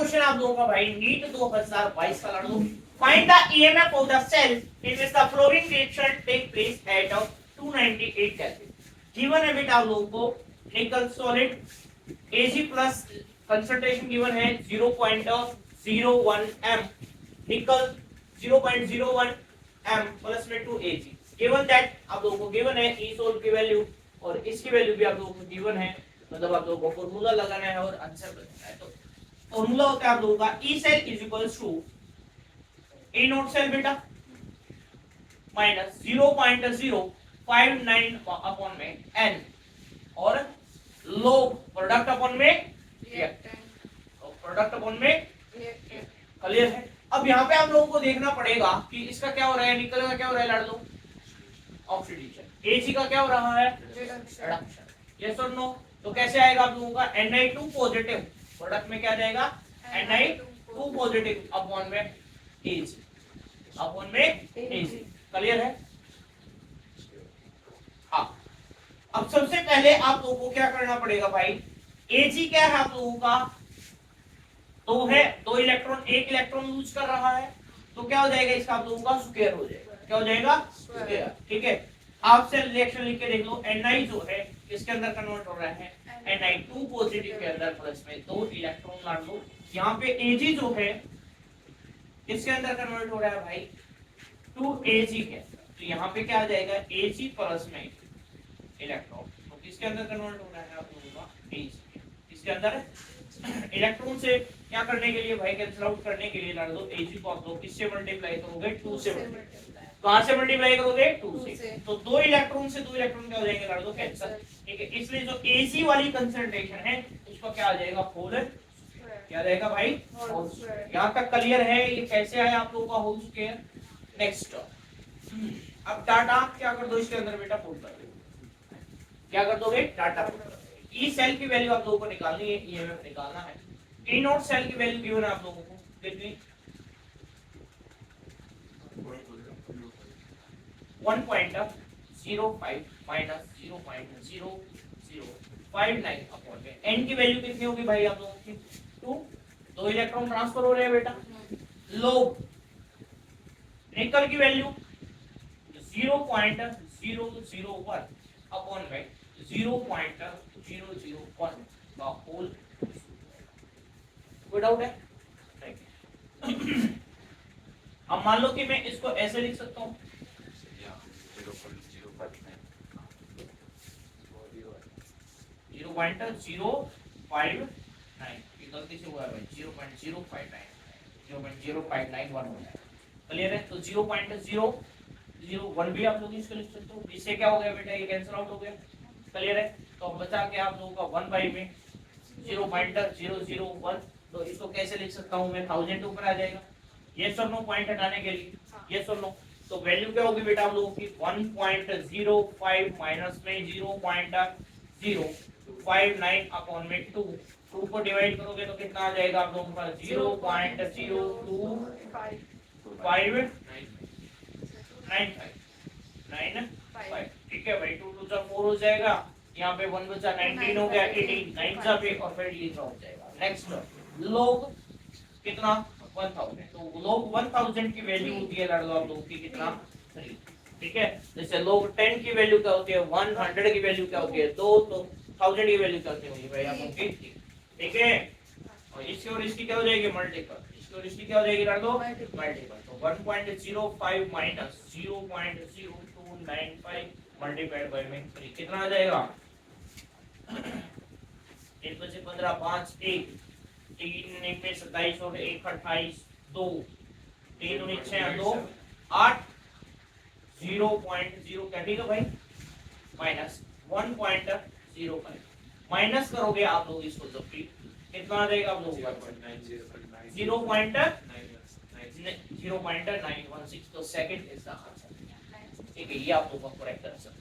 Question आप लोगों का भाई नीट 2022 का लड़ दो। Find the EMF of the cell in which the following reaction take place at 298 kelvin. Given है बेटा आप लोगों को निकल solid Ag plus concentration given है 0.01 m, निकल 0.01 m प्लस में 2 Ag। गिवन दैट आप लोगों को गिवन है ई सोल्व की वैल्यू और इसकी वैल्यू भी आप लोगों को गिवन है, मतलब आप लोगों को फॉर्मूला लगाना है और आंसर बताना है। तो फॉर्मूला होता है आप लोगों का E cell is equals to E naught cell बेटा माइनस 0.059 अपॉन में n और लोग प्रोडक्ट अपॉन में रिएक्टेंट, प्रोडक्ट अपॉन में क्लियर है। अब यहाँ पे आप लोगों को देखना पड़ेगा कि इसका क्या हो रहा है, निकल का क्या हो रहा है लड़ लो, ऑक्सीडेशन। Ag का क्या हो रहा है, रिडक्शन। यस और नो? तो कैसे आएगा आप लोगों का Ni2 पॉजिटिव, प्रोडक्ट में क्या जाएगा Ni2 पॉजिटिव अपॉन में Ag, अपॉन में Ag। क्लियर है? हाँ, अब सबसे पहले आप लोगों को क्या करना पड़ेगा भाई, Ag क्या है आप लोगों का, दो है, दो इलेक्ट्रॉन, एक इलेक्ट्रॉन यूज कर रहा है, तो क्या हो जाएगा इसका आप लोगों का स्क्वायर हो जाएगा। क्या हो जाएगा, स्क्वायर। ठीक है, आप से रिएक्शन लिख के देख लो। Ni जो है किसके अंदर कन्वर्ट हो रहा है, Ni2 पॉजिटिव के अंदर प्लस में दो इलेक्ट्रॉन डाल दो। यहाँ पे Ag जो है किसके अंदर कन्वर्ट हो रहा है भाई, 2Ag के अंदर। तो यहाँ पे क्या आ जाएगा Ag प्लस में इलेक्ट्रॉन, तो किसके अंदर कन्वर्ट हो रहा है आप लोगों का, Ag। इसके अंदर इलेक्ट्रॉन से क्या करने के लिए भाई, कैंसिल आउट करने के लिए डाल दो। Ag को आप लोग किससे मल्टीप्लाई करोगे, 2 से। कहां से मल्टीप्लाई करोगे, 2 से। तो दो इलेक्ट्रॉन से दो इलेक्ट्रॉन क्या हो जाएंगे, डाल दो कैंसिल। ठीक है, इसलिए जो Ag वाली कंसंट्रेशन है उसका क्या आ जाएगा, होल, क्या आ जाएगा भाई, होल स्क्वायर। यहां तक क्लियर है? ये कैसे आया आप लोगों का होल स्क्वायर। नेक्स्ट, अब डाटा क्या कर दो इसके अंदर बेटा, पुट कर दो। क्या कर दोगे, डाटा पुट कर दो। ई सेल की वैल्यू आप लोगों को निकालनी है, ईएमएफ निकालना है। ई नोट सेल की वैल्यू गिवन है आप लोगों को, कितनी, 1.05 माइनस 0.0059 अपॉन में n की वैल्यू कितनी होगी भाई आप लोगों की, 2। दो इलेक्ट्रॉन ट्रांसफर हो रहे हैं बेटा। लोग निकल की वैल्यू 0.001 अपॉन में 0.001 का होल। कोई डाउट है? अब मान लो कि मैं इसको ऐसे लिख सकता हूँ, 0.059, गलती से हुआ है भाई, 0.0591 हो जाएगा। क्लियर है? तो 0.001 भी आप लोग इसको लिख सकते हो। इससे क्या हो गया बेटा, ये कैंसिल आउट हो गया। क्लियर है? तो बचा के आप लोगों का 1 बाई में 0.001, तो इसको कैसे लिख सकता हूँ मैं, 1000 ऊपर आ जाएगा। यस और नो, पॉइंट हटाने के लिए, यस और नो। तो वैल्यू क्या होगी बेटा आप लोगों की, 1.05 माइनस में 0.059 अपॉन में 2 को डिवाइड करोगे तो कितना आ जाएगा आप लोगों का, 0.02595। ठीक है भाई, 2 2 4 हो जाएगा, यहाँ पे 1 बचा, 19 हो गया, 18 9 जा पे और फिर ये हो जाएगा। नेक्स्ट, लोग कितना, 1000। तो लोग 1000 की वैल्यू होती है लड़ लो आप लोगों की कितना, 3। ठीक है, जैसे लोग 10 की वैल्यू क्या होती है, 100 की वैल्यू क्या होती है, 2। तो 1000 की वैल्यू क्या होती है भाई आप लोगों की, ठीक है। और इसकी और इसकी क्या हो जाएगी, मल्टीपल। इसकी और इसकी क्या हो जाएगी लड़ लो, मल्टीपल। तो 1.05 माइनस 0.0295 मल्टीप्लाइड बाय में 3 कितना आ जाएगा, 1 बचे 15, 5 1 3 पे 27 और 1 28 2 3 और 6 2 8 0.0 क्या, ठीक है भाई, माइनस 1.05 माइनस करोगे आप लोग इसको जब भी कितना आ जाएगा आप लोगों का, 0.916। तो सेकंड इज द आंसर। ठीक है, ये आप लोगों का करेक्ट आंसर।